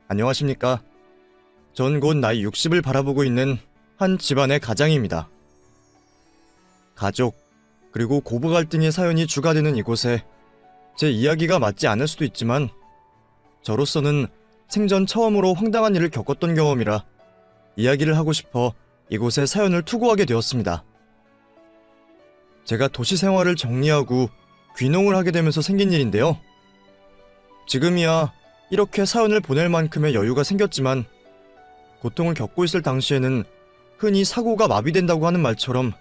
안녕하십니까. 전 곧 나이 60을 바라보고 있는 한 집안의 가장입니다. 가족, 그리고 고부 갈등의 사연이 주가 되는 이곳에 제 이야기가 맞지 않을 수도 있지만 저로서는 생전 처음으로 황당한 일을 겪었던 경험이라 이야기를 하고 싶어 이곳에 사연을 투고하게 되었습니다. 제가 도시 생활을 정리하고 귀농을 하게 되면서 생긴 일인데요. 지금이야 이렇게 사연을 보낼 만큼의 여유가 생겼지만 고통을 겪고 있을 당시에는 흔히 사고가 마비된다고 하는 말처럼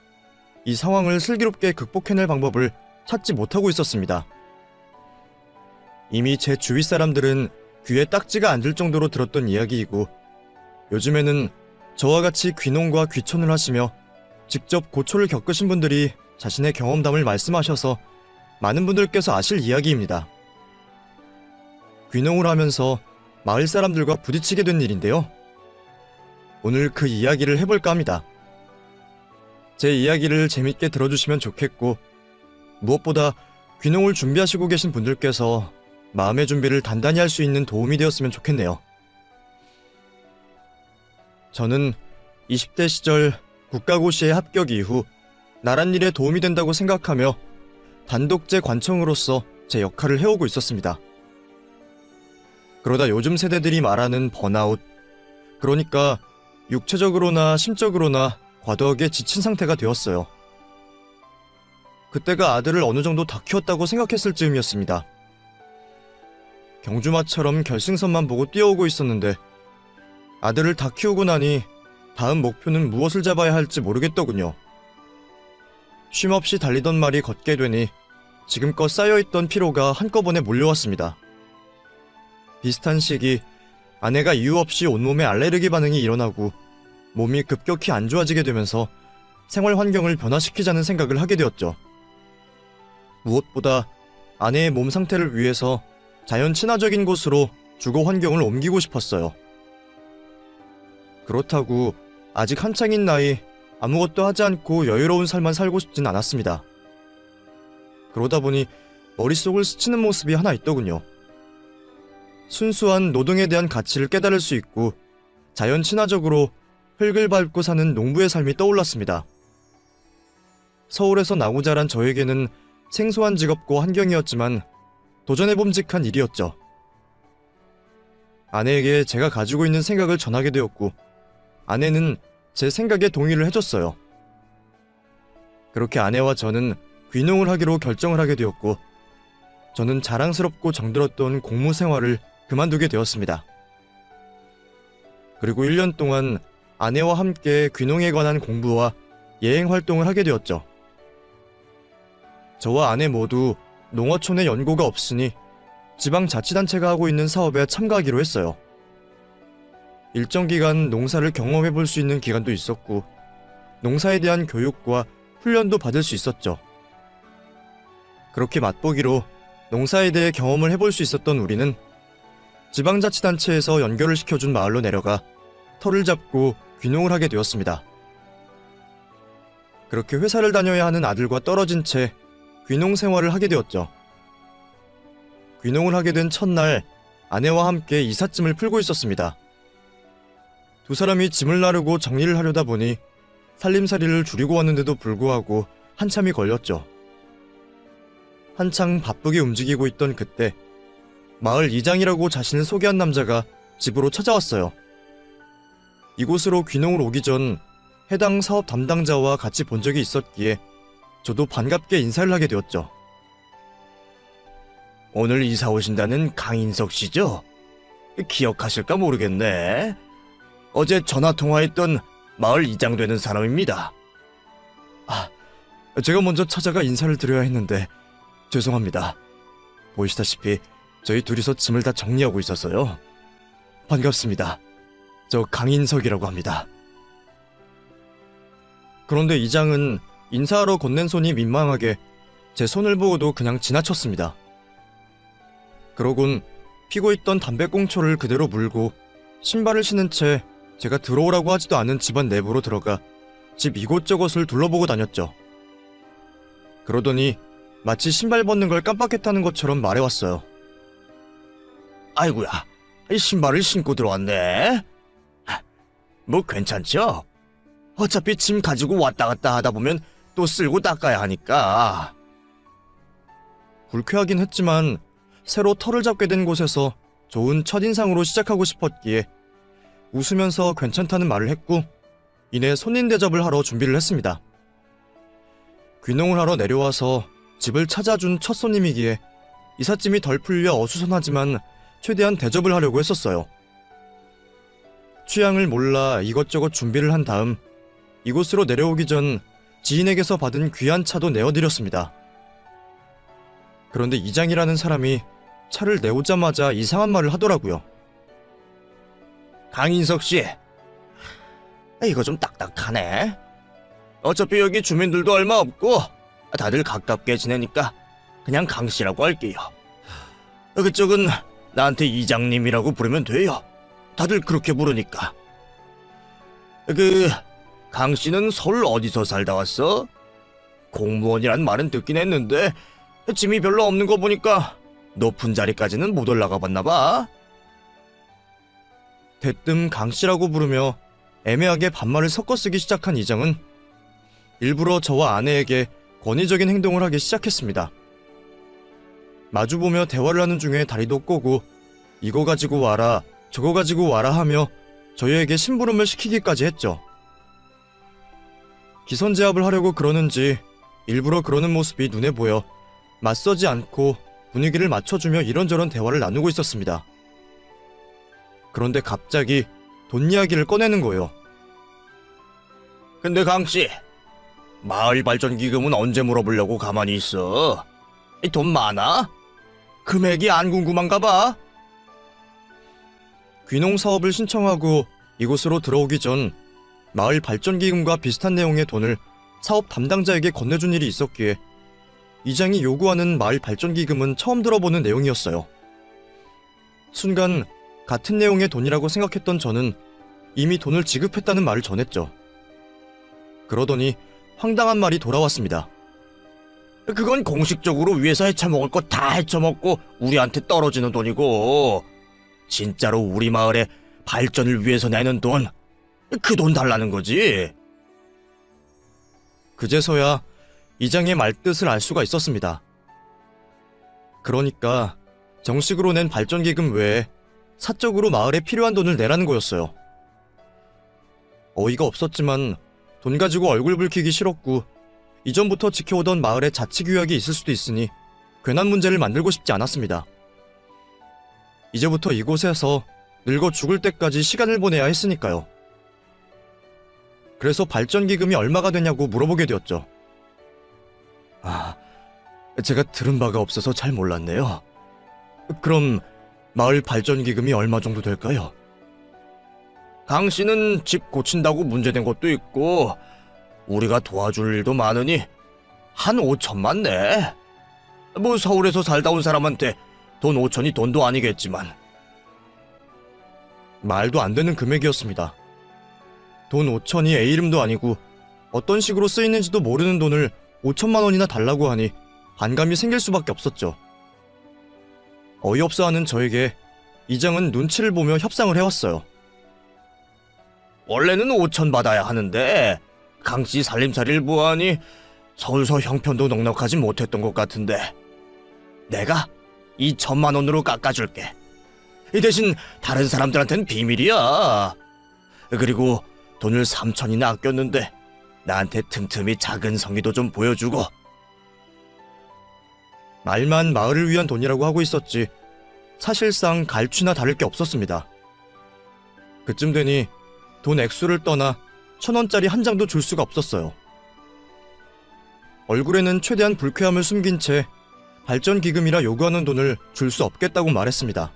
이 상황을 슬기롭게 극복해낼 방법을 찾지 못하고 있었습니다. 이미 제 주위 사람들은 귀에 딱지가 앉을 정도로 들었던 이야기이고 요즘에는 저와 같이 귀농과 귀촌을 하시며 직접 고초를 겪으신 분들이 자신의 경험담을 말씀하셔서 많은 분들께서 아실 이야기입니다. 귀농을 하면서 마을 사람들과 부딪히게 된 일인데요. 오늘 그 이야기를 해볼까 합니다. 제 이야기를 재밌게 들어주시면 좋겠고 무엇보다 귀농을 준비하시고 계신 분들께서 마음의 준비를 단단히 할 수 있는 도움이 되었으면 좋겠네요. 저는 20대 시절 국가고시에 합격 이후 나란 일에 도움이 된다고 생각하며 단독제 관청으로서 제 역할을 해오고 있었습니다. 그러다 요즘 세대들이 말하는 번아웃, 그러니까 육체적으로나 심적으로나 과도하게 지친 상태가 되었어요. 그때가 아들을 어느 정도 다 키웠다고 생각했을 즈음이었습니다. 경주마처럼 결승선만 보고 뛰어오고 있었는데 아들을 다 키우고 나니 다음 목표는 무엇을 잡아야 할지 모르겠더군요. 쉼없이 달리던 말이 걷게 되니 지금껏 쌓여있던 피로가 한꺼번에 몰려왔습니다. 비슷한 시기 아내가 이유 없이 온몸에 알레르기 반응이 일어나고 몸이 급격히 안 좋아지게 되면서 생활 환경을 변화시키자는 생각을 하게 되었죠. 무엇보다 아내의 몸 상태를 위해서 자연 친화적인 곳으로 주거 환경을 옮기고 싶었어요. 그렇다고 아직 한창인 나이 아무것도 하지 않고 여유로운 삶만 살고 싶진 않았습니다. 그러다 보니 머릿속을 스치는 모습이 하나 있더군요. 순수한 노동에 대한 가치를 깨달을 수 있고 자연 친화적으로 흙을 밟고 사는 농부의 삶이 떠올랐습니다. 서울에서 나고 자란 저에게는 생소한 직업과 환경이었지만 도전해봄직한 일이었죠. 아내에게 제가 가지고 있는 생각을 전하게 되었고 아내는 제 생각에 동의를 해줬어요. 그렇게 아내와 저는 귀농을 하기로 결정을 하게 되었고 저는 자랑스럽고 정들었던 공무 생활을 그만두게 되었습니다. 그리고 1년 동안 아내와 함께 귀농에 관한 공부와 예행 활동을 하게 되었죠. 저와 아내 모두 농어촌에 연고가 없으니 지방자치단체가 하고 있는 사업에 참가하기로 했어요. 일정 기간 농사를 경험해볼 수 있는 기간도 있었고 농사에 대한 교육과 훈련도 받을 수 있었죠. 그렇게 맛보기로 농사에 대해 경험을 해볼 수 있었던 우리는 지방자치단체에서 연결을 시켜준 마을로 내려가 터를 잡고 귀농을 하게 되었습니다. 그렇게 회사를 다녀야 하는 아들과 떨어진 채 귀농 생활을 하게 되었죠. 귀농을 하게 된 첫날 아내와 함께 이삿짐을 풀고 있었습니다. 두 사람이 짐을 나르고 정리를 하려다 보니 살림살이를 줄이고 왔는데도 불구하고 한참이 걸렸죠. 한창 바쁘게 움직이고 있던 그때 마을 이장이라고 자신을 소개한 남자가 집으로 찾아왔어요. 이곳으로 귀농을 오기 전 해당 사업 담당자와 같이 본 적이 있었기에 저도 반갑게 인사를 하게 되었죠. 오늘 이사 오신다는 강인석 씨죠? 기억하실까 모르겠네. 어제 전화통화했던 마을 이장 되는 사람입니다. 제가 먼저 찾아가 인사를 드려야 했는데 죄송합니다. 보시다시피 저희 둘이서 짐을 다 정리하고 있어서요. 반갑습니다. 저 강인석이라고 합니다. 그런데 이장은 인사하러 건넨 손이 민망하게 제 손을 보고도 그냥 지나쳤습니다. 그러곤 피고 있던 담배꽁초를 그대로 물고 신발을 신은 채 제가 들어오라고 하지도 않은 집안 내부로 들어가 집 이곳저곳을 둘러보고 다녔죠. 그러더니 마치 신발 벗는 걸 깜빡했다는 것처럼 말해왔어요. 아이고야, 신발을 신고 들어왔네. 뭐 괜찮죠? 어차피 짐 가지고 왔다 갔다 하다 보면 또 쓸고 닦아야 하니까. 불쾌하긴 했지만 새로 터를 잡게 된 곳에서 좋은 첫인상으로 시작하고 싶었기에 웃으면서 괜찮다는 말을 했고 이내 손님 대접을 하러 준비를 했습니다. 귀농을 하러 내려와서 집을 찾아준 첫 손님이기에 이삿짐이 덜 풀려 어수선하지만 최대한 대접을 하려고 했었어요. 취향을 몰라 이것저것 준비를 한 다음 이곳으로 내려오기 전 지인에게서 받은 귀한 차도 내어드렸습니다. 그런데 이장이라는 사람이 차를 내오자마자 이상한 말을 하더라고요. 강인석 씨, 이거 좀 딱딱하네. 어차피 여기 주민들도 얼마 없고 다들 가깝게 지내니까 그냥 강 씨라고 할게요. 그쪽은 나한테 이장님이라고 부르면 돼요. 다들 그렇게 부르니까. 강 씨는 서울 어디서 살다 왔어? 공무원이란 말은 듣긴 했는데 짐이 별로 없는 거 보니까 높은 자리까지는 못 올라가 봤나 봐. 대뜸 강씨라고 부르며 애매하게 반말을 섞어 쓰기 시작한 이장은 일부러 저와 아내에게 권위적인 행동을 하기 시작했습니다. 마주보며 대화를 하는 중에 다리도 꼬고 이거 가지고 와라 저거 가지고 와라 하며 저희에게 심부름을 시키기까지 했죠. 기선제압을 하려고 그러는지 일부러 그러는 모습이 눈에 보여 맞서지 않고 분위기를 맞춰주며 이런저런 대화를 나누고 있었습니다. 그런데 갑자기 돈 이야기를 꺼내는 거예요. 근데 강씨, 마을발전기금은 언제 물어보려고 가만히 있어? 돈 많아? 금액이 안 궁금한가 봐? 귀농 사업을 신청하고 이곳으로 들어오기 전 마을발전기금과 비슷한 내용의 돈을 사업 담당자에게 건네준 일이 있었기에 이장이 요구하는 마을발전기금은 처음 들어보는 내용이었어요. 순간 같은 내용의 돈이라고 생각했던 저는 이미 돈을 지급했다는 말을 전했죠. 그러더니 황당한 말이 돌아왔습니다. 그건 공식적으로 위에서 헤쳐먹을 거 다 헤쳐먹고 우리한테 떨어지는 돈이고, 진짜로 우리 마을의 발전을 위해서 내는 돈, 그 돈 달라는 거지. 그제서야 이장의 말뜻을 알 수가 있었습니다. 그러니까 정식으로 낸 발전기금 외에 사적으로 마을에 필요한 돈을 내라는 거였어요. 어이가 없었지만 돈 가지고 얼굴 붉히기 싫었고 이전부터 지켜오던 마을에 자치규약이 있을 수도 있으니 괜한 문제를 만들고 싶지 않았습니다. 이제부터 이곳에서 늙어 죽을 때까지 시간을 보내야 했으니까요. 그래서 발전기금이 얼마가 되냐고 물어보게 되었죠. 제가 들은 바가 없어서 잘 몰랐네요. 그럼 마을 발전기금이 얼마 정도 될까요? 강 씨는 집 고친다고 문제된 것도 있고 우리가 도와줄 일도 많으니 한 5천만 내. 뭐 서울에서 살다 온 사람한테 돈 5천이 돈도 아니겠지만. 말도 안 되는 금액이었습니다. 돈 5천이 애 이름도 아니고 어떤 식으로 쓰이는지도 모르는 돈을 5천만 원이나 달라고 하니 반감이 생길 수밖에 없었죠. 어이없어하는 저에게 이장은 눈치를 보며 협상을 해왔어요. 원래는 5천 받아야 하는데 강씨 살림살이를 보아하니 서울서 형편도 넉넉하지 못했던 것 같은데 내가 2천만 원으로 깎아줄게. 이 대신 다른 사람들한테는 비밀이야. 그리고 돈을 3천이나 아꼈는데 나한테 틈틈이 작은 성의도 좀 보여주고. 말만 마을을 위한 돈이라고 하고 있었지 사실상 갈취나 다를 게 없었습니다. 그쯤 되니 돈 액수를 떠나 1,000원짜리 한 장도 줄 수가 없었어요. 얼굴에는 최대한 불쾌함을 숨긴 채 발전기금이라 요구하는 돈을 줄 수 없겠다고 말했습니다.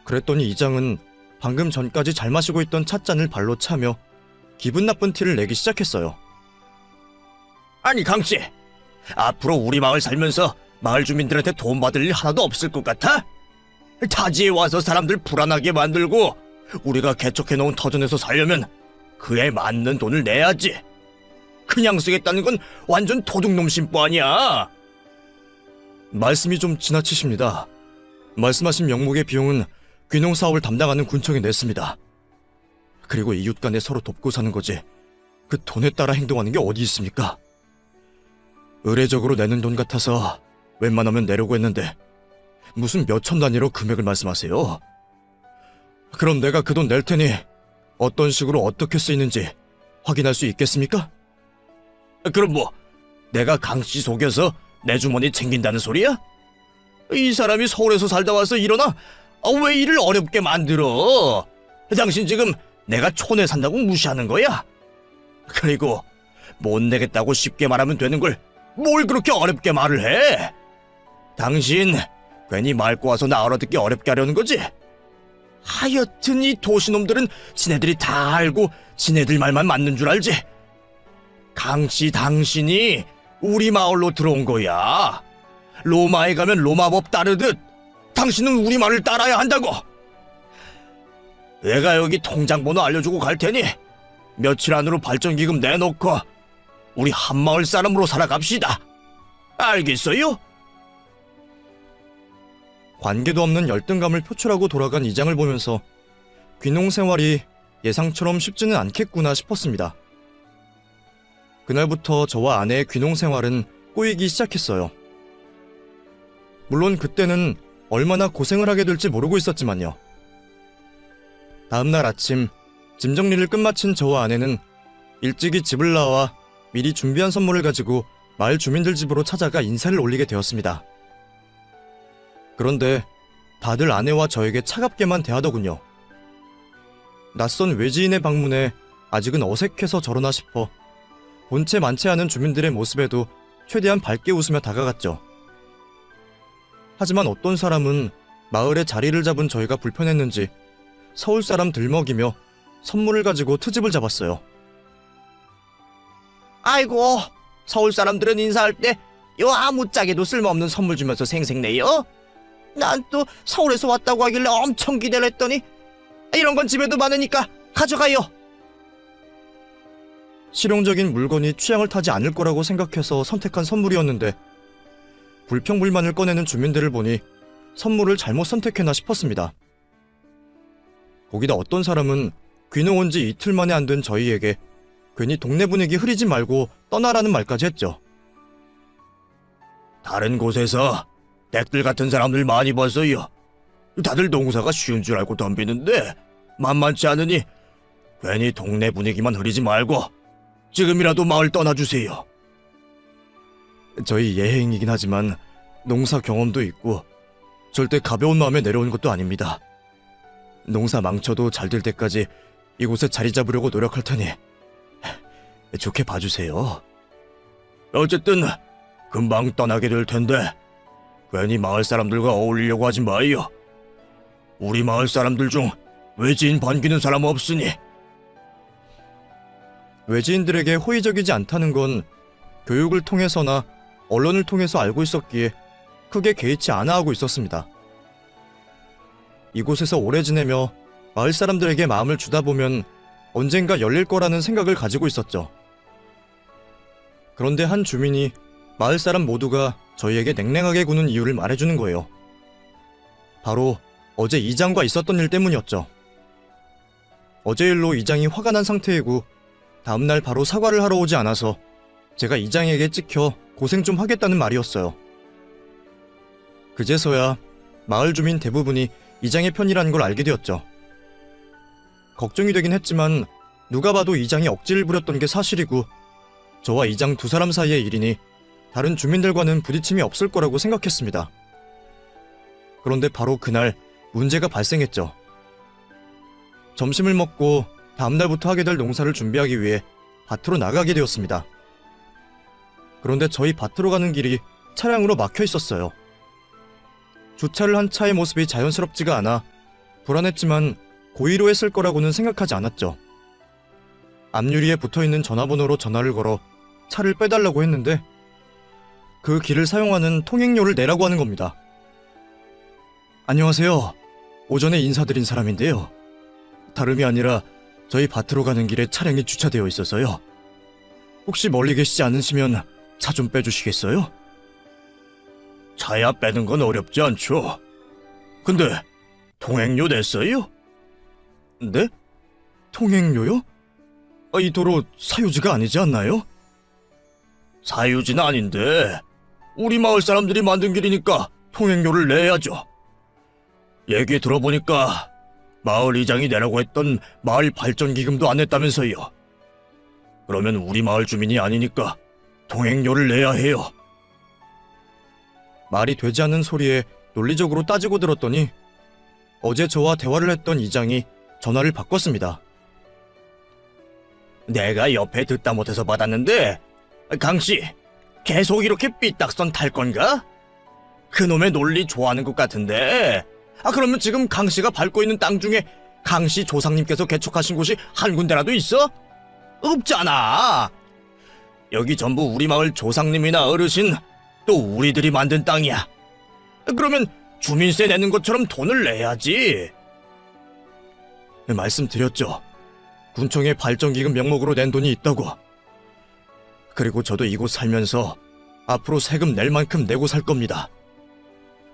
그랬더니 이장은 방금 전까지 잘 마시고 있던 찻잔을 발로 차며 기분 나쁜 티를 내기 시작했어요. 아니 강씨, 앞으로 우리 마을 살면서 마을 주민들한테 돈 받을 일 하나도 없을 것 같아? 타지에 와서 사람들 불안하게 만들고 우리가 개척해놓은 터전에서 살려면 그에 맞는 돈을 내야지. 그냥 쓰겠다는 건 완전 도둑놈 심보 아니야. 말씀이 좀 지나치십니다. 말씀하신 명목의 비용은 귀농 사업을 담당하는 군청에 냈습니다. 그리고 이웃 간에 서로 돕고 사는 거지. 그 돈에 따라 행동하는 게 어디 있습니까? 의례적으로 내는 돈 같아서 웬만하면 내려고 했는데 무슨 몇천 단위로 금액을 말씀하세요? 그럼 내가 그 돈 낼 테니 어떤 식으로 어떻게 쓰이는지 확인할 수 있겠습니까? 그럼 뭐 내가 강씨 속여서 내 주머니 챙긴다는 소리야? 이 사람이 서울에서 살다 와서 이러나? 왜 일을 어렵게 만들어? 당신 지금 내가 촌에 산다고 무시하는 거야? 그리고 못 내겠다고 쉽게 말하면 되는 걸 뭘 그렇게 어렵게 말을 해? 당신 괜히 말 꼬아서 나 알아듣기 어렵게 하려는 거지? 하여튼 이 도시놈들은 지네들이 다 알고 지네들 말만 맞는 줄 알지? 강씨 당신이 우리 마을로 들어온 거야. 로마에 가면 로마법 따르듯 당신은 우리 말을 따라야 한다고. 내가 여기 통장번호 알려주고 갈 테니 며칠 안으로 발전기금 내놓고 우리 한마을 사람으로 살아갑시다. 알겠어요? 관계도 없는 열등감을 표출하고 돌아간 이장을 보면서 귀농 생활이 예상처럼 쉽지는 않겠구나 싶었습니다. 그날부터 저와 아내의 귀농 생활은 꼬이기 시작했어요. 물론 그때는 얼마나 고생을 하게 될지 모르고 있었지만요. 다음날 아침 짐 정리를 끝마친 저와 아내는 일찍이 집을 나와 미리 준비한 선물을 가지고 마을 주민들 집으로 찾아가 인사를 올리게 되었습니다. 그런데 다들 아내와 저에게 차갑게만 대하더군요. 낯선 외지인의 방문에 아직은 어색해서 저러나 싶어 본체 많지 않은 주민들의 모습에도 최대한 밝게 웃으며 다가갔죠. 하지만 어떤 사람은 마을에 자리를 잡은 저희가 불편했는지 서울 사람 들먹이며 선물을 가지고 트집을 잡았어요. 아이고, 서울 사람들은 인사할 때 요 아무짝에도 쓸모없는 선물 주면서 생색내요? 난 또 서울에서 왔다고 하길래 엄청 기대를 했더니 이런 건 집에도 많으니까 가져가요. 실용적인 물건이 취향을 타지 않을 거라고 생각해서 선택한 선물이었는데 불평불만을 꺼내는 주민들을 보니 선물을 잘못 선택했나 싶었습니다. 거기다 어떤 사람은 귀농 온 지 이틀 만에 안 된 저희에게 괜히 동네 분위기 흐리지 말고 떠나라는 말까지 했죠. 다른 곳에서 댁들 같은 사람들 많이 봤어요. 다들 농사가 쉬운 줄 알고 덤비는데 만만치 않으니 괜히 동네 분위기만 흐리지 말고 지금이라도 마을 떠나주세요. 저희 예행이긴 하지만 농사 경험도 있고 절대 가벼운 마음에 내려온 것도 아닙니다. 농사 망쳐도 잘 될 때까지 이곳에 자리 잡으려고 노력할 테니 좋게 봐주세요. 어쨌든 금방 떠나게 될 텐데 괜히 마을 사람들과 어울리려고 하지 마요. 우리 마을 사람들 중 외지인 반기는 사람 없으니. 외지인들에게 호의적이지 않다는 건 교육을 통해서나 언론을 통해서 알고 있었기에 크게 개의치 않아 하고 있었습니다. 이곳에서 오래 지내며 마을 사람들에게 마음을 주다 보면 언젠가 열릴 거라는 생각을 가지고 있었죠. 그런데 한 주민이 마을 사람 모두가 저희에게 냉랭하게 구는 이유를 말해주는 거예요. 바로 어제 이장과 있었던 일 때문이었죠. 어제 일로 이장이 화가 난 상태이고 다음날 바로 사과를 하러 오지 않아서 제가 이장에게 찍혀 고생 좀 하겠다는 말이었어요. 그제서야 마을 주민 대부분이 이장의 편이라는 걸 알게 되었죠. 걱정이 되긴 했지만 누가 봐도 이장이 억지를 부렸던 게 사실이고 저와 이장 두 사람 사이의 일이니 다른 주민들과는 부딪힘이 없을 거라고 생각했습니다. 그런데 바로 그날 문제가 발생했죠. 점심을 먹고 다음날부터 하게 될 농사를 준비하기 위해 밭으로 나가게 되었습니다. 그런데 저희 밭으로 가는 길이 차량으로 막혀 있었어요. 주차를 한 차의 모습이 자연스럽지가 않아 불안했지만 고의로 했을 거라고는 생각하지 않았죠. 앞유리에 붙어있는 전화번호로 전화를 걸어 차를 빼달라고 했는데 그 길을 사용하는 통행료를 내라고 하는 겁니다. 안녕하세요. 오전에 인사드린 사람인데요. 다름이 아니라 저희 밭으로 가는 길에 차량이 주차되어 있어서요. 혹시 멀리 계시지 않으시면 차 좀 빼주시겠어요? 차야 빼는 건 어렵지 않죠. 근데 통행료 냈어요? 네? 통행료요? 이 도로 사유지가 아니지 않나요? 사유지는 아닌데 우리 마을 사람들이 만든 길이니까 통행료를 내야죠. 얘기 들어보니까 마을 이장이 내라고 했던 마을 발전기금도 안 냈다면서요. 그러면 우리 마을 주민이 아니니까 통행료를 내야 해요. 말이 되지 않는 소리에 논리적으로 따지고 들었더니 어제 저와 대화를 했던 이장이 전화를 바꿨습니다. 내가 옆에 듣다 못해서 받았는데 강씨 계속 이렇게 삐딱선 탈 건가? 그놈의 논리 좋아하는 것 같은데. 그러면 지금 강씨가 밟고 있는 땅 중에 강씨 조상님께서 개척하신 곳이 한 군데라도 있어? 없잖아. 여기 전부 우리 마을 조상님이나 어르신 또 우리들이 만든 땅이야. 그러면 주민세 내는 것처럼 돈을 내야지. 말씀드렸죠. 군청에 발전기금 명목으로 낸 돈이 있다고. 그리고 저도 이곳 살면서 앞으로 세금 낼 만큼 내고 살 겁니다.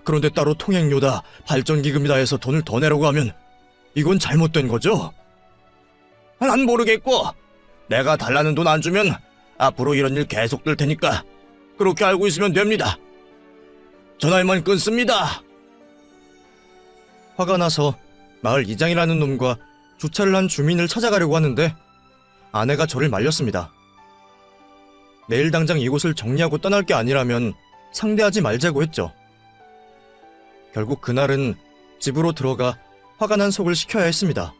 그런데 따로 통행료다, 발전기금이다 해서 돈을 더 내라고 하면 이건 잘못된 거죠? 난 모르겠고 내가 달라는 돈 안 주면 앞으로 이런 일 계속될 테니까 그렇게 알고 있으면 됩니다. 전화만 끊습니다. 화가 나서 마을 이장이라는 놈과 주차를 한 주민을 찾아가려고 하는데 아내가 저를 말렸습니다. 내일 당장 이곳을 정리하고 떠날 게 아니라면 상대하지 말자고 했죠. 결국 그날은 집으로 들어가 화가 난 속을 식혀야 했습니다.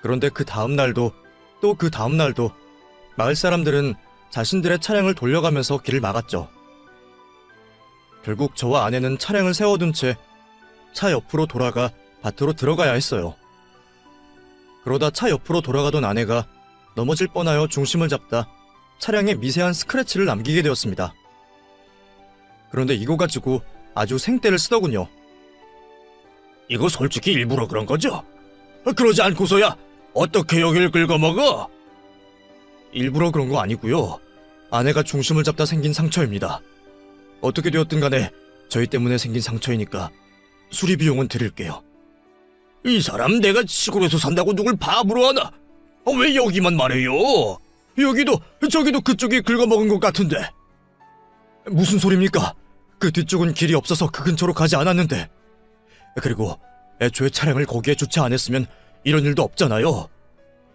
그런데 그 다음 날도 또 그 다음 날도 마을 사람들은 자신들의 차량을 돌려가면서 길을 막았죠. 결국 저와 아내는 차량을 세워둔 채 차 옆으로 돌아가 밭으로 들어가야 했어요. 그러다 차 옆으로 돌아가던 아내가 넘어질 뻔하여 중심을 잡다 차량에 미세한 스크래치를 남기게 되었습니다. 그런데 이거 가지고 아주 생떼를 쓰더군요. 이거 솔직히 일부러 그런 거죠? 그러지 않고서야 어떻게 여길 긁어먹어? 일부러 그런 거 아니고요. 아내가 중심을 잡다 생긴 상처입니다. 어떻게 되었든 간에 저희 때문에 생긴 상처이니까 수리 비용은 드릴게요. 이 사람 내가 시골에서 산다고 누굴 바보로 하나? 왜 여기만 말해요? 여기도 저기도 그쪽이 긁어먹은 것 같은데. 무슨 소리입니까? 그 뒤쪽은 길이 없어서 그 근처로 가지 않았는데. 그리고 애초에 차량을 거기에 주차 안 했으면 이런 일도 없잖아요.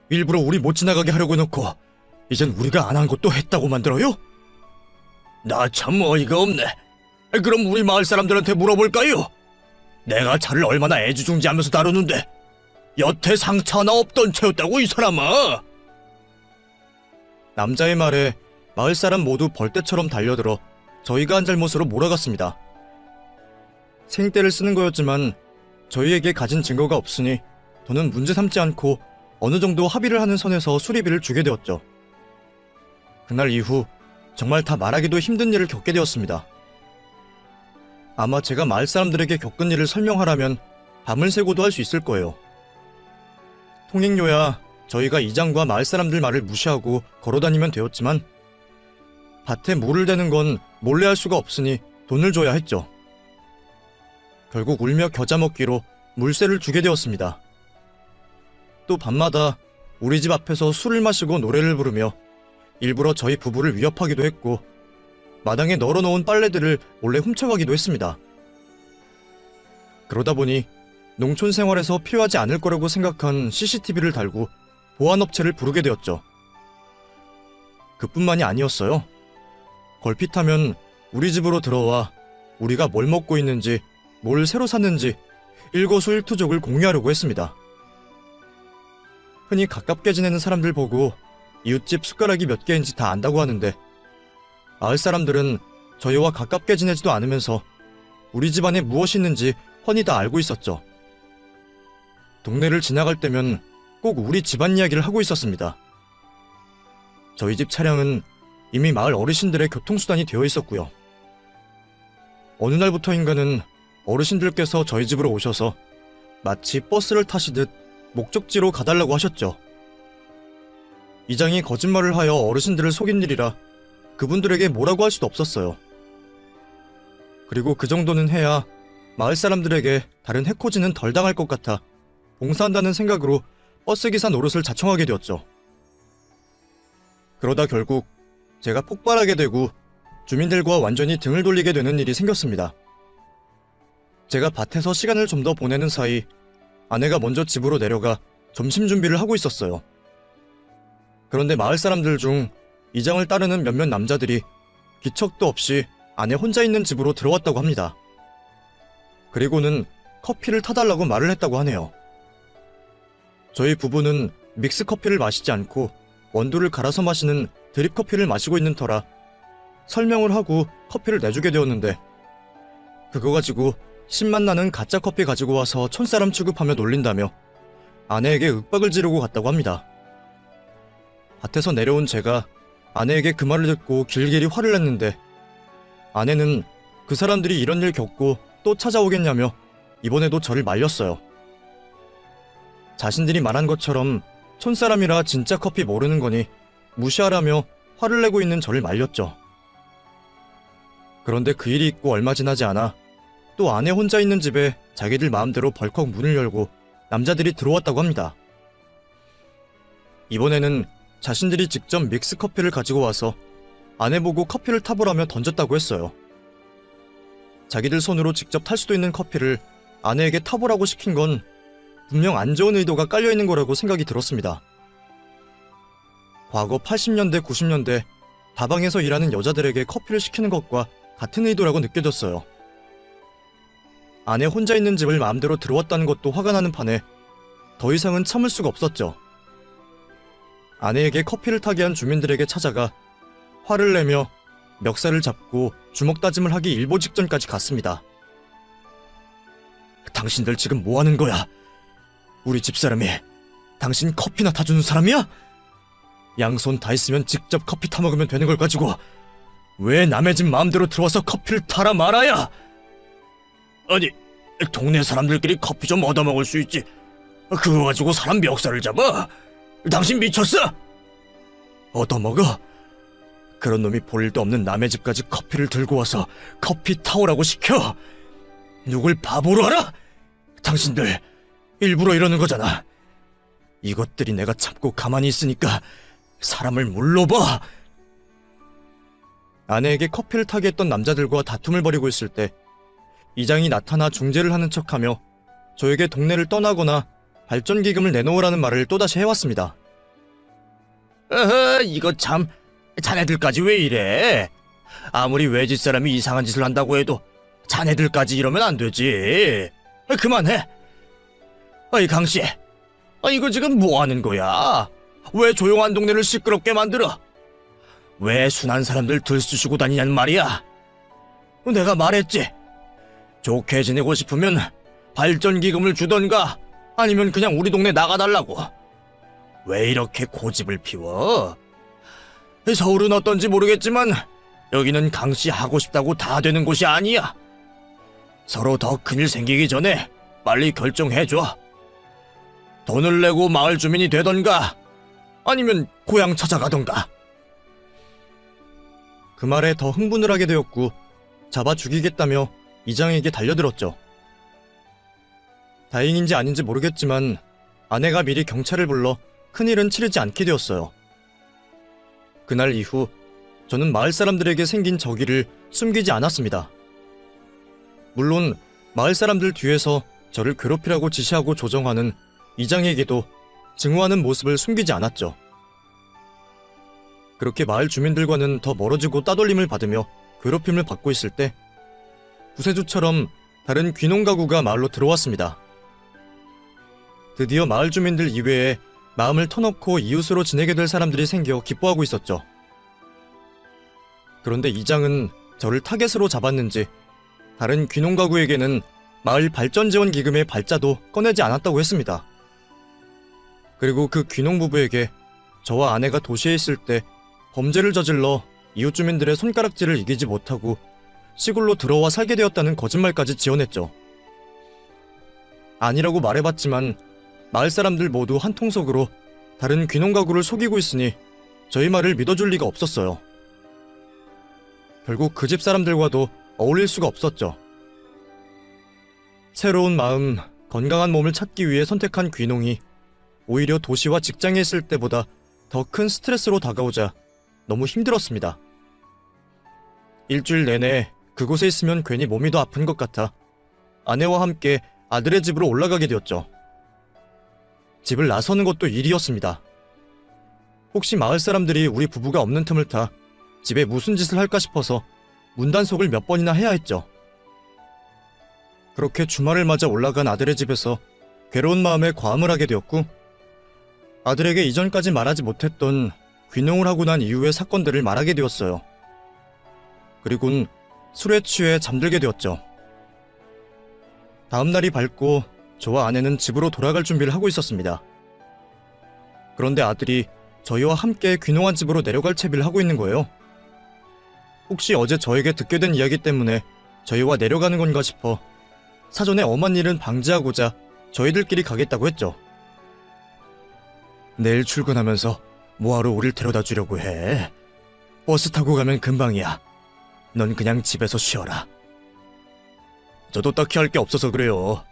일부러 우리 못 지나가게 하려고 해놓고 이젠 우리가 안 한 것도 했다고 만들어요? 나 참 어이가 없네. 그럼 우리 마을 사람들한테 물어볼까요? 내가 차를 얼마나 애지중지하면서 다루는데 여태 상처 하나 없던 채였다고 이 사람아. 남자의 말에 마을 사람 모두 벌떼처럼 달려들어 저희가 한 잘못으로 몰아갔습니다. 생떼를 쓰는 거였지만 저희에게 가진 증거가 없으니 더는 문제 삼지 않고 어느 정도 합의를 하는 선에서 수리비를 주게 되었죠. 그날 이후 정말 다 말하기도 힘든 일을 겪게 되었습니다. 아마 제가 마을 사람들에게 겪은 일을 설명하라면 밤을 새고도 할 수 있을 거예요. 통행료야 저희가 이장과 마을 사람들 말을 무시하고 걸어다니면 되었지만 밭에 물을 대는 건 몰래 할 수가 없으니 돈을 줘야 했죠. 결국 울며 겨자 먹기로 물세를 주게 되었습니다. 또 밤마다 우리 집 앞에서 술을 마시고 노래를 부르며 일부러 저희 부부를 위협하기도 했고 마당에 널어놓은 빨래들을 몰래 훔쳐가기도 했습니다. 그러다 보니 농촌 생활에서 필요하지 않을 거라고 생각한 CCTV를 달고 보안업체를 부르게 되었죠. 그뿐만이 아니었어요. 걸핏하면 우리 집으로 들어와 우리가 뭘 먹고 있는지, 뭘 새로 샀는지 일거수일투족을 공유하려고 했습니다. 흔히 가깝게 지내는 사람들 보고 이웃집 숟가락이 몇 개인지 다 안다고 하는데 마을 사람들은 저희와 가깝게 지내지도 않으면서 우리 집안에 무엇이 있는지 훤히 다 알고 있었죠. 동네를 지나갈 때면 꼭 우리 집안 이야기를 하고 있었습니다. 저희 집 차량은 이미 마을 어르신들의 교통수단이 되어 있었고요. 어느 날부터인가는 어르신들께서 저희 집으로 오셔서 마치 버스를 타시듯 목적지로 가달라고 하셨죠. 이장이 거짓말을 하여 어르신들을 속인 일이라 그분들에게 뭐라고 할 수도 없었어요. 그리고 그 정도는 해야 마을 사람들에게 다른 해코지는 덜 당할 것 같아 봉사한다는 생각으로 버스기사 노릇을 자청하게 되었죠. 그러다 결국 제가 폭발하게 되고 주민들과 완전히 등을 돌리게 되는 일이 생겼습니다. 제가 밭에서 시간을 좀 더 보내는 사이 아내가 먼저 집으로 내려가 점심 준비를 하고 있었어요. 그런데 마을 사람들 중 이장을 따르는 몇몇 남자들이 기척도 없이 아내 혼자 있는 집으로 들어왔다고 합니다. 그리고는 커피를 타달라고 말을 했다고 하네요. 저희 부부는 믹스 커피를 마시지 않고 원두를 갈아서 마시는 드립 커피를 마시고 있는 터라 설명을 하고 커피를 내주게 되었는데, 그거 가지고 신맛 나는 가짜 커피 가지고 와서 촌사람 취급하며 놀린다며 아내에게 윽박을 지르고 갔다고 합니다. 밭에서 내려온 제가 아내에게 그 말을 듣고 길길이 화를 냈는데, 아내는 그 사람들이 이런 일 겪고 또 찾아오겠냐며 이번에도 저를 말렸어요. 자신들이 말한 것처럼 촌사람이라 진짜 커피 모르는 거니 무시하라며 화를 내고 있는 저를 말렸죠. 그런데 그 일이 있고 얼마 지나지 않아 또 아내 혼자 있는 집에 자기들 마음대로 벌컥 문을 열고 남자들이 들어왔다고 합니다. 이번에는 자신들이 직접 믹스 커피를 가지고 와서 아내 보고 커피를 타보라며 던졌다고 했어요. 자기들 손으로 직접 탈 수도 있는 커피를 아내에게 타보라고 시킨 건 분명 안 좋은 의도가 깔려있는 거라고 생각이 들었습니다. 과거 80년대, 90년대 다방에서 일하는 여자들에게 커피를 시키는 것과 같은 의도라고 느껴졌어요. 아내 혼자 있는 집을 마음대로 들어왔다는 것도 화가 나는 판에 더 이상은 참을 수가 없었죠. 아내에게 커피를 타게 한 주민들에게 찾아가 화를 내며 멱살을 잡고 주먹 다짐을 하기 일보 직전까지 갔습니다. 당신들 지금 뭐 하는 거야? 우리 집사람이 당신 커피나 타주는 사람이야? 양손 다 있으면 직접 커피 타먹으면 되는 걸 가지고 왜 남의 집 마음대로 들어와서 커피를 타라 말아야? 아니, 동네 사람들끼리 커피 좀 얻어먹을 수 있지, 그거 가지고 사람 멱살을 잡아? 당신 미쳤어? 얻어먹어? 그런 놈이 볼 일도 없는 남의 집까지 커피를 들고 와서 커피 타오라고 시켜? 누굴 바보로 알아? 당신들 일부러 이러는 거잖아. 이것들이 내가 참고 가만히 있으니까 사람을 물러봐. 아내에게 커피를 타게 했던 남자들과 다툼을 벌이고 있을 때 이장이 나타나 중재를 하는 척하며 저에게 동네를 떠나거나 발전기금을 내놓으라는 말을 또다시 해왔습니다. 이거 참, 자네들까지 왜 이래? 아무리 외집 사람이 이상한 짓을 한다고 해도 자네들까지 이러면 안 되지. 그만해. 아이 강씨, 이거 지금 뭐 하는 거야? 왜 조용한 동네를 시끄럽게 만들어? 왜 순한 사람들 들쑤시고 다니냐는 말이야? 내가 말했지. 좋게 지내고 싶으면 발전기금을 주던가 아니면 그냥 우리 동네 나가달라고. 왜 이렇게 고집을 피워? 서울은 어떤지 모르겠지만 여기는 강씨 하고 싶다고 다 되는 곳이 아니야. 서로 더 큰일 생기기 전에 빨리 결정해줘. 돈을 내고 마을 주민이 되던가 아니면 고향 찾아가던가. 그 말에 더 흥분을 하게 되었고 잡아 죽이겠다며 이장에게 달려들었죠. 다행인지 아닌지 모르겠지만 아내가 미리 경찰을 불러 큰일은 치르지 않게 되었어요. 그날 이후 저는 마을 사람들에게 생긴 적의를 숨기지 않았습니다. 물론 마을 사람들 뒤에서 저를 괴롭히라고 지시하고 조정하는 이장에게도 증오하는 모습을 숨기지 않았죠. 그렇게 마을 주민들과는 더 멀어지고 따돌림을 받으며 괴롭힘을 받고 있을 때 구세주처럼 다른 귀농 가구가 마을로 들어왔습니다. 드디어 마을 주민들 이외에 마음을 터놓고 이웃으로 지내게 될 사람들이 생겨 기뻐하고 있었죠. 그런데 이장은 저를 타겟으로 잡았는지 다른 귀농 가구에게는 마을 발전 지원 기금의 발자도 꺼내지 않았다고 했습니다. 그리고 그 귀농 부부에게 저와 아내가 도시에 있을 때 범죄를 저질러 이웃 주민들의 손가락질을 이기지 못하고 시골로 들어와 살게 되었다는 거짓말까지 지어냈죠. 아니라고 말해봤지만 마을 사람들 모두 한 통속으로 다른 귀농 가구를 속이고 있으니 저희 말을 믿어줄 리가 없었어요. 결국 그 집 사람들과도 어울릴 수가 없었죠. 새로운 마음, 건강한 몸을 찾기 위해 선택한 귀농이 오히려 도시와 직장에 있을 때보다 더 큰 스트레스로 다가오자 너무 힘들었습니다. 일주일 내내 그곳에 있으면 괜히 몸이 더 아픈 것 같아 아내와 함께 아들의 집으로 올라가게 되었죠. 집을 나서는 것도 일이었습니다. 혹시 마을 사람들이 우리 부부가 없는 틈을 타 집에 무슨 짓을 할까 싶어서 문단속을 몇 번이나 해야 했죠. 그렇게 주말을 맞아 올라간 아들의 집에서 괴로운 마음에 과음을 하게 되었고, 아들에게 이전까지 말하지 못했던 귀농을 하고 난 이후의 사건들을 말하게 되었어요. 그리곤 술에 취해 잠들게 되었죠. 다음 날이 밝고 저와 아내는 집으로 돌아갈 준비를 하고 있었습니다. 그런데 아들이 저희와 함께 귀농한 집으로 내려갈 채비를 하고 있는 거예요. 혹시 어제 저에게 듣게 된 이야기 때문에 저희와 내려가는 건가 싶어 사전에 엄한 일은 방지하고자 저희들끼리 가겠다고 했죠. 내일 출근하면서 뭐하러 우릴 데려다 주려고 해. 버스 타고 가면 금방이야. 넌 그냥 집에서 쉬어라. 저도 딱히 할 게 없어서 그래요.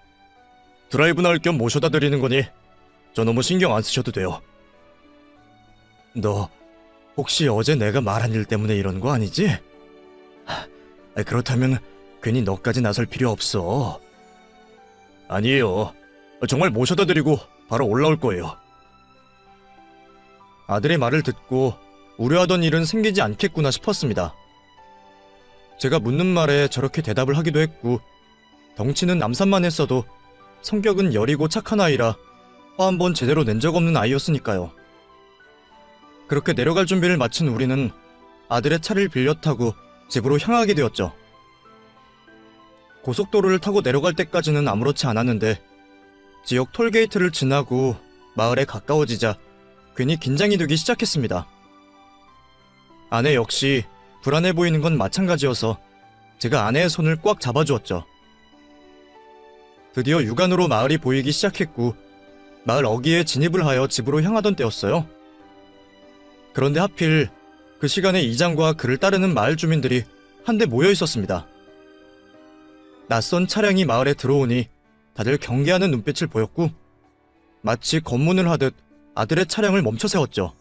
드라이브나 할 겸 모셔다 드리는 거니 저 너무 신경 안 쓰셔도 돼요. 너 혹시 어제 내가 말한 일 때문에 이런 거 아니지? 그렇다면 괜히 너까지 나설 필요 없어. 아니에요. 정말 모셔다 드리고 바로 올라올 거예요. 아들의 말을 듣고 우려하던 일은 생기지 않겠구나 싶었습니다. 제가 묻는 말에 저렇게 대답을 하기도 했고, 덩치는 남산만 했어도 성격은 여리고 착한 아이라 화 한 번 제대로 낸 적 없는 아이였으니까요. 그렇게 내려갈 준비를 마친 우리는 아들의 차를 빌려 타고 집으로 향하게 되었죠. 고속도로를 타고 내려갈 때까지는 아무렇지 않았는데 지역 톨게이트를 지나고 마을에 가까워지자 괜히 긴장이 되기 시작했습니다. 아내 역시 불안해 보이는 건 마찬가지여서 제가 아내의 손을 꽉 잡아주었죠. 드디어 육안으로 마을이 보이기 시작했고 마을 어귀에 진입을 하여 집으로 향하던 때였어요. 그런데 하필 그 시간에 이장과 그를 따르는 마을 주민들이 한데 모여 있었습니다. 낯선 차량이 마을에 들어오니 다들 경계하는 눈빛을 보였고 마치 검문을 하듯 아들의 차량을 멈춰 세웠죠.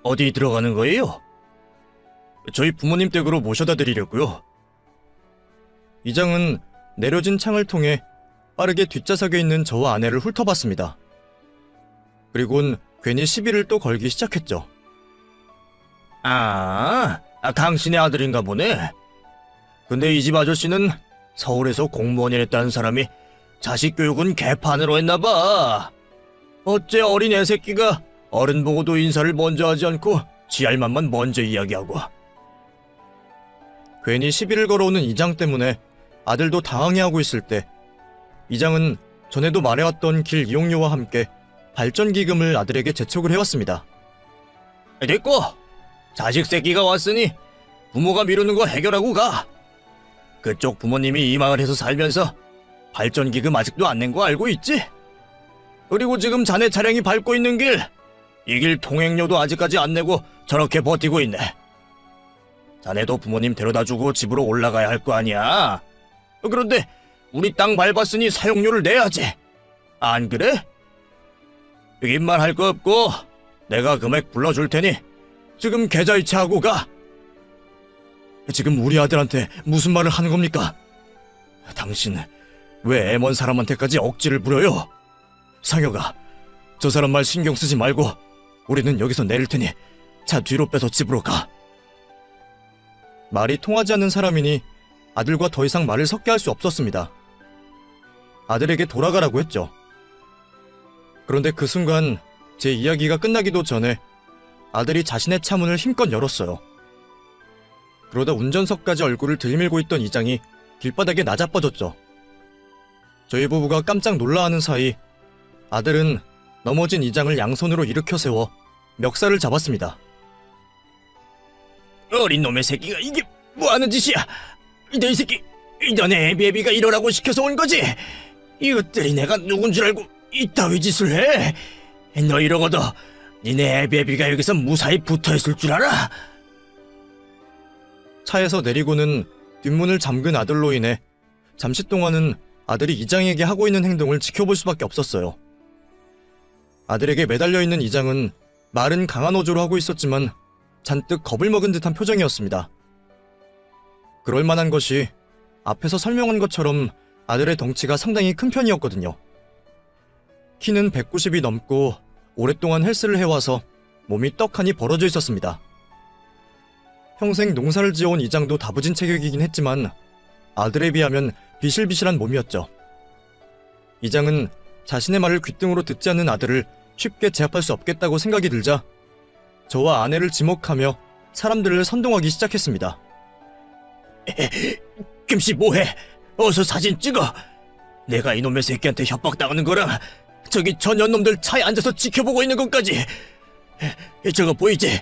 어디 들어가는 거예요? 저희 부모님 댁으로 모셔다 드리려고요. 이장은 내려진 창을 통해 빠르게 뒷좌석에 있는 저와 아내를 훑어봤습니다. 그리곤 괜히 시비를 또 걸기 시작했죠. 당신의 아들인가 보네. 근데 이 집 아저씨는 서울에서 공무원이 했다는 사람이 자식 교육은 개판으로 했나봐. 어째 어린 애새끼가 어른 보고도 인사를 먼저 하지 않고 지 할만만 먼저 이야기하고. 괜히 시비를 걸어오는 이장 때문에 아들도 당황해하고 있을 때 이장은 전에도 말해왔던 길 이용료와 함께 발전기금을 아들에게 재촉을 해왔습니다. 됐고, 자식 새끼가 왔으니 부모가 미루는 거 해결하고 가. 그쪽 부모님이 이 마을에서 살면서 발전기금 아직도 안 낸 거 알고 있지? 그리고 지금 자네 차량이 밟고 있는 이 길 통행료도 아직까지 안 내고 저렇게 버티고 있네. 자네도 부모님 데려다주고 집으로 올라가야 할 거 아니야. 그런데 우리 땅 밟았으니 사용료를 내야지. 안 그래? 긴 말 할 거 없고 내가 금액 불러줄 테니 지금 계좌이체하고 가. 지금 우리 아들한테 무슨 말을 하는 겁니까? 당신 왜 애먼 사람한테까지 억지를 부려요? 상혁아, 저 사람 말 신경 쓰지 말고 우리는 여기서 내릴 테니 차 뒤로 빼서 집으로 가. 말이 통하지 않는 사람이니 아들과 더 이상 말을 섞게 할 수 없었습니다. 아들에게 돌아가라고 했죠. 그런데 그 순간 제 이야기가 끝나기도 전에 아들이 자신의 차문을 힘껏 열었어요. 그러다 운전석까지 얼굴을 들이밀고 있던 이장이 길바닥에 나자빠졌죠. 저희 부부가 깜짝 놀라하는 사이 아들은 넘어진 이장을 양손으로 일으켜 세워 멱살을 잡았습니다. 어린 놈의 새끼가 이게 뭐하는 짓이야? 너 이 새끼, 너네 애비애비가 이러라고 시켜서 온 거지? 이것들이 내가 누군 줄 알고 이따위 짓을 해? 너 이러고도 니네 애비애비가 여기서 무사히 붙어있을 줄 알아? 차에서 내리고는 뒷문을 잠근 아들로 인해 잠시 동안은 아들이 이장에게 하고 있는 행동을 지켜볼 수밖에 없었어요. 아들에게 매달려 있는 이장은 말은 강한 어조로 하고 있었지만 잔뜩 겁을 먹은 듯한 표정이었습니다. 그럴 만한 것이 앞에서 설명한 것처럼 아들의 덩치가 상당히 큰 편이었거든요. 키는 190이 넘고 오랫동안 헬스를 해와서 몸이 떡하니 벌어져 있었습니다. 평생 농사를 지어온 이장도 다부진 체격이긴 했지만 아들에 비하면 비실비실한 몸이었죠. 이장은 자신의 말을 귓등으로 듣지 않는 아들을 쉽게 제압할 수 없겠다고 생각이 들자 저와 아내를 지목하며 사람들을 선동하기 시작했습니다. 김씨 뭐해? 어서 사진 찍어. 내가 이놈의 새끼한테 협박당하는 거랑 저기 전현놈들 차에 앉아서 지켜보고 있는 것까지. 저거 보이지?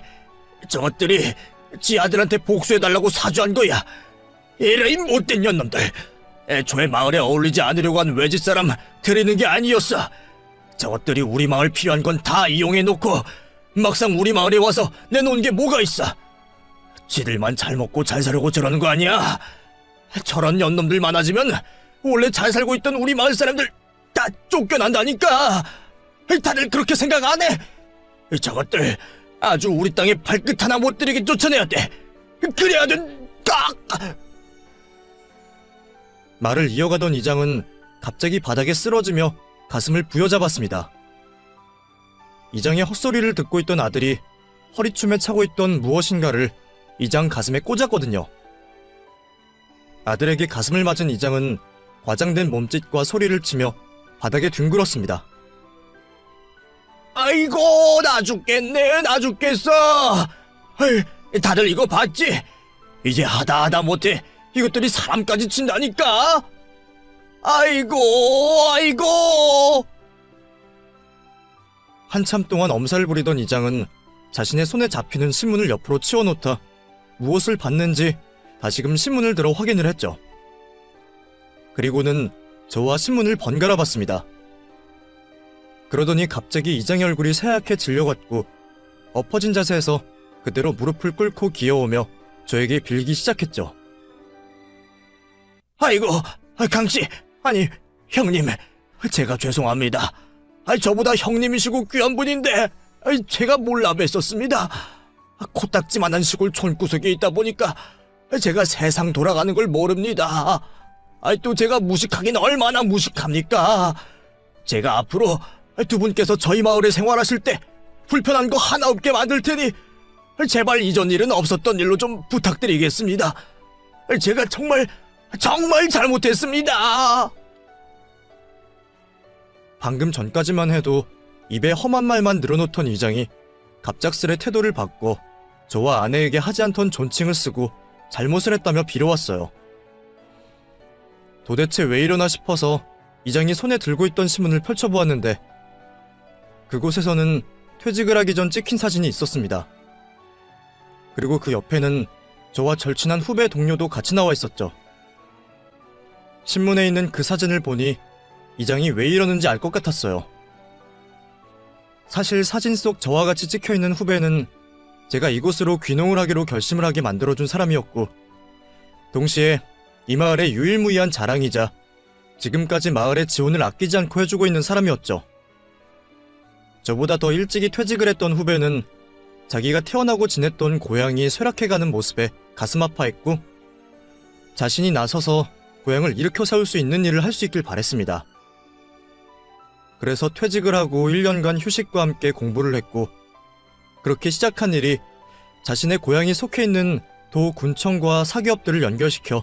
저것들이 지 아들한테 복수해달라고 사주한 거야. 에라이 못된 년놈들. 애초에 마을에 어울리지 않으려고 한 외지 사람 들이는 게 아니었어. 저것들이 우리 마을 필요한 건 다 이용해놓고 막상 우리 마을에 와서 내놓은 게 뭐가 있어. 지들만 잘 먹고 잘 살려고 저러는 거 아니야. 저런 년놈들 많아지면 원래 잘 살고 있던 우리 마을 사람들 다 쫓겨난다니까. 다들 그렇게 생각 안 해? 저것들 아주 우리 땅에 발끝 하나 못 들이게 쫓아내야 돼. 그래야 말을 이어가던 이장은 갑자기 바닥에 쓰러지며 가슴을 부여잡았습니다. 이장의 헛소리를 듣고 있던 아들이 허리춤에 차고 있던 무엇인가를 이장 가슴에 꽂았거든요. 아들에게 가슴을 맞은 이장은 과장된 몸짓과 소리를 치며 바닥에 뒹굴었습니다. 아이고 나 죽겠네 나 죽겠어. 다들 이거 봤지? 이제 하다 못해 이것들이 사람까지 친다니까. 아이고. 한참 동안 엄살을 부리던 이장은 자신의 손에 잡히는 신문을 옆으로 치워놓다 무엇을 봤는지 다시금 신문을 들어 확인을 했죠. 그리고는 저와 신문을 번갈아 봤습니다. 그러더니 갑자기 이장의 얼굴이 새하얗게 질려갔고 엎어진 자세에서 그대로 무릎을 꿇고 기어오며 저에게 빌기 시작했죠. 아이고 강씨, 아니 형님, 제가 죄송합니다. 저보다 형님이시고 귀한 분인데 제가 몰라 뵀었습니다. 코딱지만한 시골 촌구석에 있다 보니까 제가 세상 돌아가는 걸 모릅니다. 또 제가 무식하긴 얼마나 무식합니까? 제가 앞으로 두 분께서 저희 마을에 생활하실 때 불편한 거 하나 없게 만들 테니 제발 이전 일은 없었던 일로 좀 부탁드리겠습니다. 제가 정말 잘못했습니다. 방금 전까지만 해도 입에 험한 말만 늘어놓던 이장이 갑작스레 태도를 바꿔 저와 아내에게 하지 않던 존칭을 쓰고 잘못을 했다며 빌어왔어요. 도대체 왜 이러나 싶어서 이장이 손에 들고 있던 신문을 펼쳐보았는데 그곳에서는 퇴직을 하기 전 찍힌 사진이 있었습니다. 그리고 그 옆에는 저와 절친한 후배 동료도 같이 나와 있었죠. 신문에 있는 그 사진을 보니 이장이 왜 이러는지 알 것 같았어요. 사실 사진 속 저와 같이 찍혀있는 후배는 제가 이곳으로 귀농을 하기로 결심을 하게 만들어준 사람이었고 동시에 이 마을의 유일무이한 자랑이자 지금까지 마을의 지원을 아끼지 않고 해주고 있는 사람이었죠. 저보다 더 일찍이 퇴직을 했던 후배는 자기가 태어나고 지냈던 고향이 쇠락해가는 모습에 가슴 아파했고 자신이 나서서 고향을 일으켜 세울 수 있는 일을 할 수 있길 바랬습니다. 그래서 퇴직을 하고 1년간 휴식과 함께 공부를 했고 그렇게 시작한 일이 자신의 고향이 속해 있는 도 군청과 사기업들을 연결시켜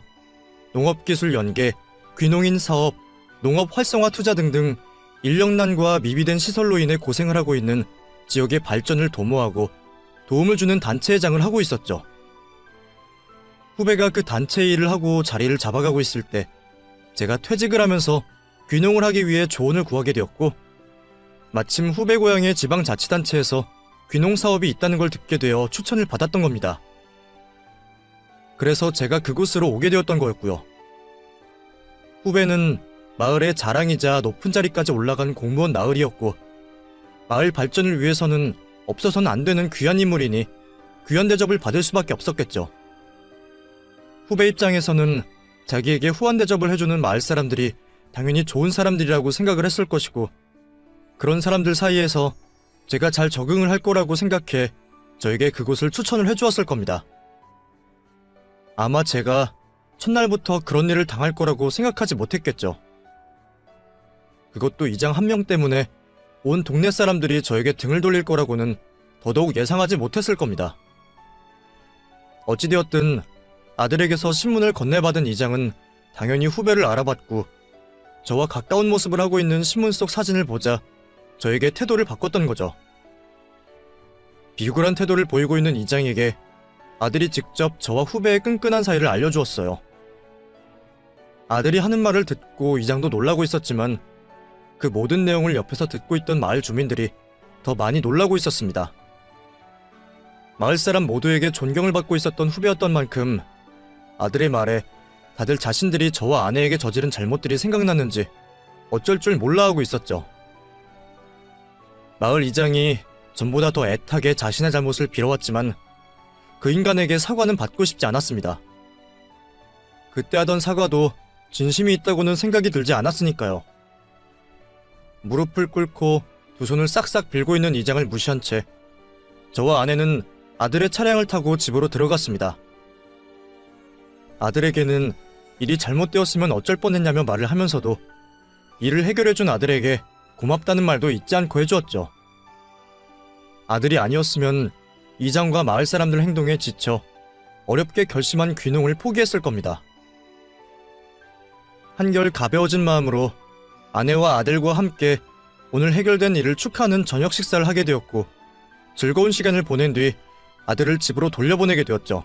농업기술 연계, 귀농인 사업, 농업 활성화 투자 등등 인력난과 미비된 시설로 인해 고생을 하고 있는 지역의 발전을 도모하고 도움을 주는 단체회장을 하고 있었죠. 후배가 그 단체 일을 하고 자리를 잡아가고 있을 때 제가 퇴직을 하면서 귀농을 하기 위해 조언을 구하게 되었고 마침 후배 고향의 지방자치단체에서 귀농 사업이 있다는 걸 듣게 되어 추천을 받았던 겁니다. 그래서 제가 그곳으로 오게 되었던 거였고요. 후배는 마을의 자랑이자 높은 자리까지 올라간 공무원 나으리였고 마을 발전을 위해서는 없어서는 안 되는 귀한 인물이니 귀한 대접을 받을 수밖에 없었겠죠. 후배 입장에서는 자기에게 후한 대접을 해주는 마을 사람들이 당연히 좋은 사람들이라고 생각을 했을 것이고, 그런 사람들 사이에서 제가 잘 적응을 할 거라고 생각해 저에게 그곳을 추천을 해주었을 겁니다. 아마 제가 첫날부터 그런 일을 당할 거라고 생각하지 못했겠죠. 그것도 이장 한 명 때문에 온 동네 사람들이 저에게 등을 돌릴 거라고는 더더욱 예상하지 못했을 겁니다. 어찌되었든 아들에게서 신문을 건네받은 이장은 당연히 후배를 알아봤고, 저와 가까운 모습을 하고 있는 신문 속 사진을 보자 저에게 태도를 바꿨던 거죠. 비굴한 태도를 보이고 있는 이장에게 아들이 직접 저와 후배의 끈끈한 사이를 알려주었어요. 아들이 하는 말을 듣고 이장도 놀라고 있었지만 그 모든 내용을 옆에서 듣고 있던 마을 주민들이 더 많이 놀라고 있었습니다. 마을 사람 모두에게 존경을 받고 있었던 후배였던 만큼 아들의 말에 다들 자신들이 저와 아내에게 저지른 잘못들이 생각났는지 어쩔 줄 몰라 하고 있었죠. 마을 이장이 전보다 더 애타게 자신의 잘못을 빌어왔지만 그 인간에게 사과는 받고 싶지 않았습니다. 그때 하던 사과도 진심이 있다고는 생각이 들지 않았으니까요. 무릎을 꿇고 두 손을 싹싹 빌고 있는 이장을 무시한 채 저와 아내는 아들의 차량을 타고 집으로 들어갔습니다. 아들에게는 일이 잘못되었으면 어쩔 뻔했냐며 말을 하면서도 일을 해결해준 아들에게 고맙다는 말도 잊지 않고 해주었죠. 아들이 아니었으면 이장과 마을 사람들 행동에 지쳐 어렵게 결심한 귀농을 포기했을 겁니다. 한결 가벼워진 마음으로 아내와 아들과 함께 오늘 해결된 일을 축하하는 저녁 식사를 하게 되었고, 즐거운 시간을 보낸 뒤 아들을 집으로 돌려보내게 되었죠.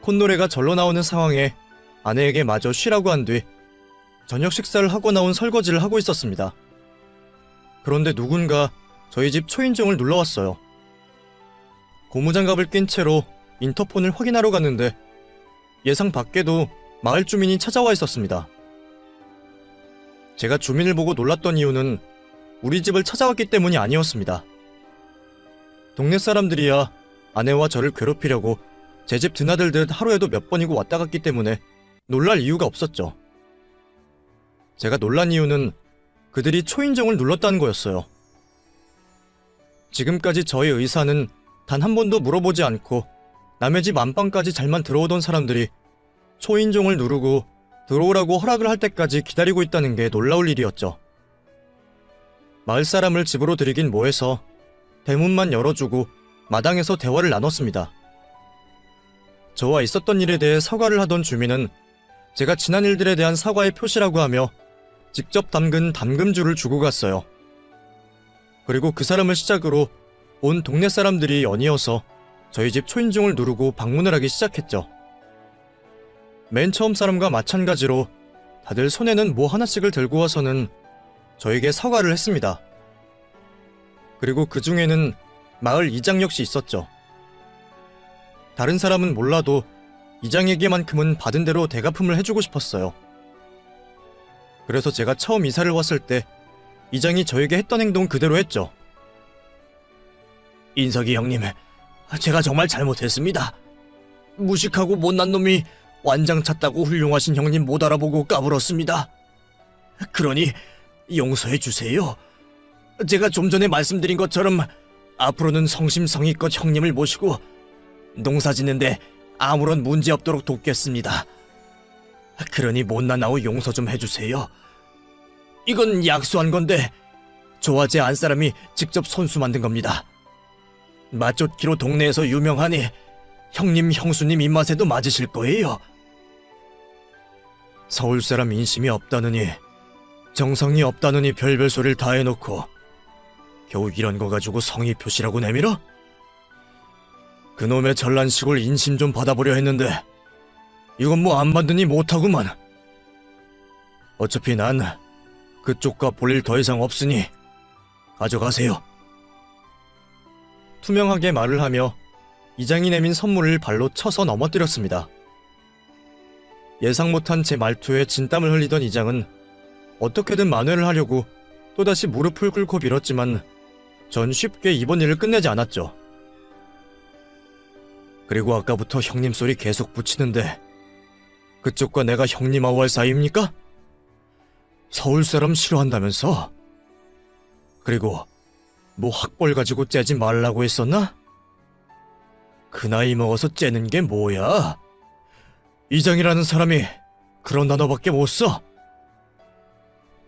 콧노래가 절로 나오는 상황에 아내에게 마저 쉬라고 한 뒤 저녁 식사를 하고 나온 설거지를 하고 있었습니다. 그런데 누군가 저희 집 초인종을 눌러왔어요. 고무장갑을 낀 채로 인터폰을 확인하러 갔는데 예상 밖에도 마을 주민이 찾아와 있었습니다. 제가 주민을 보고 놀랐던 이유는 우리 집을 찾아왔기 때문이 아니었습니다. 동네 사람들이야 아내와 저를 괴롭히려고 제 집 드나들듯 하루에도 몇 번이고 왔다 갔기 때문에 놀랄 이유가 없었죠. 제가 놀란 이유는 그들이 초인종을 눌렀다는 거였어요. 지금까지 저의 의사는 단 한 번도 물어보지 않고 남의 집 안방까지 잘만 들어오던 사람들이 초인종을 누르고 들어오라고 허락을 할 때까지 기다리고 있다는 게 놀라울 일이었죠. 마을 사람을 집으로 들이긴 뭐해서 대문만 열어주고 마당에서 대화를 나눴습니다. 저와 있었던 일에 대해 사과를 하던 주민은 제가 지난 일들에 대한 사과의 표시라고 하며 직접 담근 담금주를 주고 갔어요. 그리고 그 사람을 시작으로 온 동네 사람들이 연이어서 저희 집 초인종을 누르고 방문을 하기 시작했죠. 맨 처음 사람과 마찬가지로 다들 손에는 뭐 하나씩을 들고 와서는 저에게 사과를 했습니다. 그리고 그 중에는 마을 이장 역시 있었죠. 다른 사람은 몰라도 이장에게만큼은 받은 대로 대갚음을 해주고 싶었어요. 그래서 제가 처음 이사를 왔을 때 이장이 저에게 했던 행동 그대로 했죠. 인석이 형님, 제가 정말 잘못했습니다. 무식하고 못난 놈이 완장 찼다고 훌륭하신 형님 못 알아보고 까불었습니다. 그러니 용서해 주세요. 제가 좀 전에 말씀드린 것처럼 앞으로는 성심성의껏 형님을 모시고 농사 짓는데 아무런 문제 없도록 돕겠습니다. 그러니 못난 아우 용서 좀 해주세요. 이건 약수한 건데 저와 제 안사람이 직접 손수 만든 겁니다. 맛좋기로 동네에서 유명하니 형님, 형수님 입맛에도 맞으실 거예요. 서울 사람 인심이 없다느니 정성이 없다느니 별별 소리를 다 해놓고 겨우 이런 거 가지고 성의 표시라고 내밀어? 그놈의 전란 시골 인심 좀 받아보려 했는데 이건 뭐 안 받으니 못하구만. 어차피 난 그쪽과 볼 일 더 이상 없으니 가져가세요. 투명하게 말을 하며 이장이 내민 선물을 발로 쳐서 넘어뜨렸습니다. 예상 못한 제 말투에 진땀을 흘리던 이장은 어떻게든 만회를 하려고 또다시 무릎을 꿇고 빌었지만 전 쉽게 이번 일을 끝내지 않았죠. 그리고 아까부터 형님 소리 계속 붙이는데 그쪽과 내가 형님하고 할 사이입니까? 서울 사람 싫어한다면서? 그리고 뭐 학벌 가지고 째지 말라고 했었나? 그 나이 먹어서 째는 게 뭐야? 이장이라는 사람이 그런 단어밖에 못 써.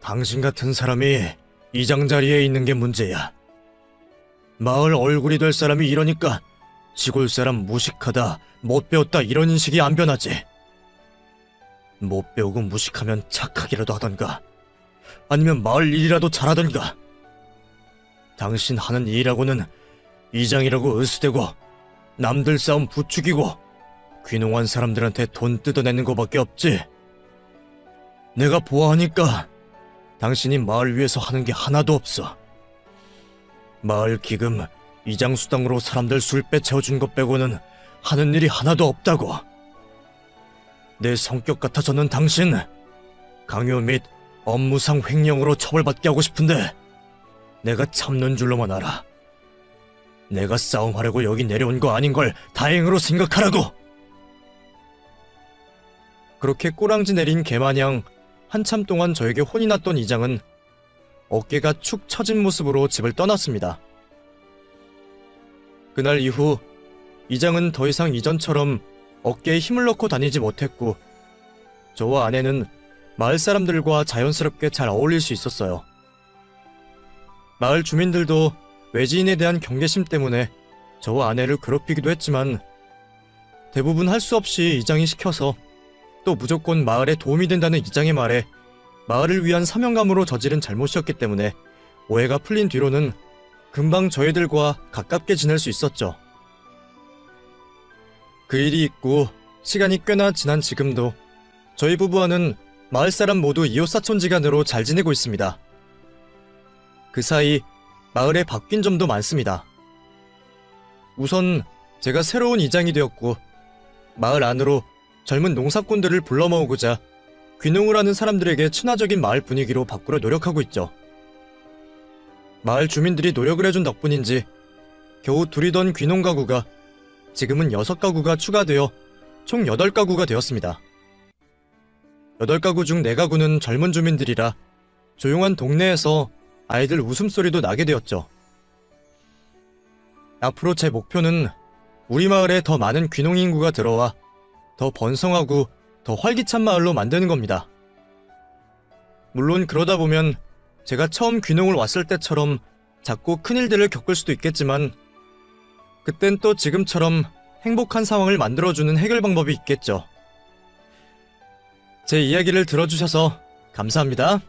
당신 같은 사람이 이장 자리에 있는 게 문제야. 마을 얼굴이 될 사람이 이러니까 시골 사람 무식하다, 못 배웠다 이런 인식이 안 변하지. 못 배우고 무식하면 착하기라도 하던가 아니면 마을 일이라도 잘하던가. 당신 하는 일하고는 이장이라고 으스대고 남들 싸움 부추기고 귀농한 사람들한테 돈 뜯어내는 거밖에 없지. 내가 보아하니까 당신이 마을 위해서 하는 게 하나도 없어. 마을 기금, 이장 수당으로 사람들 술 빼채워준 것 빼고는 하는 일이 하나도 없다고. 내 성격 같아서는 당신 강요 및 업무상 횡령으로 처벌받게 하고 싶은데 내가 참는 줄로만 알아. 내가 싸움하려고 여기 내려온 거 아닌 걸 다행으로 생각하라고. 그렇게 꼬랑지 내린 개마냥 한참 동안 저에게 혼이 났던 이장은 어깨가 축 처진 모습으로 집을 떠났습니다. 그날 이후 이장은 더 이상 이전처럼 어깨에 힘을 넣고 다니지 못했고 저와 아내는 마을 사람들과 자연스럽게 잘 어울릴 수 있었어요. 마을 주민들도 외지인에 대한 경계심 때문에 저와 아내를 괴롭히기도 했지만 대부분 할 수 없이 이장이 시켜서 또 무조건 마을에 도움이 된다는 이장의 말에 마을을 위한 사명감으로 저지른 잘못이었기 때문에 오해가 풀린 뒤로는 금방 저희들과 가깝게 지낼 수 있었죠. 그 일이 있고 시간이 꽤나 지난 지금도 저희 부부와는 마을 사람 모두 이웃사촌지간으로 잘 지내고 있습니다. 그 사이 마을에 바뀐 점도 많습니다. 우선 제가 새로운 이장이 되었고 마을 안으로 젊은 농사꾼들을 불러 모으고자 귀농을 하는 사람들에게 친화적인 마을 분위기로 바꾸려 노력하고 있죠. 마을 주민들이 노력을 해준 덕분인지 겨우 둘이던 귀농 가구가 지금은 6가구가 추가되어 총 8가구가 되었습니다. 8가구 중 4가구는 젊은 주민들이라 조용한 동네에서 아이들 웃음소리도 나게 되었죠. 앞으로 제 목표는 우리 마을에 더 많은 귀농 인구가 들어와 더 번성하고 더 활기찬 마을로 만드는 겁니다. 물론 그러다 보면 제가 처음 귀농을 왔을 때처럼 작고 큰 일들을 겪을 수도 있겠지만 그땐 또 지금처럼 행복한 상황을 만들어주는 해결 방법이 있겠죠. 제 이야기를 들어주셔서 감사합니다.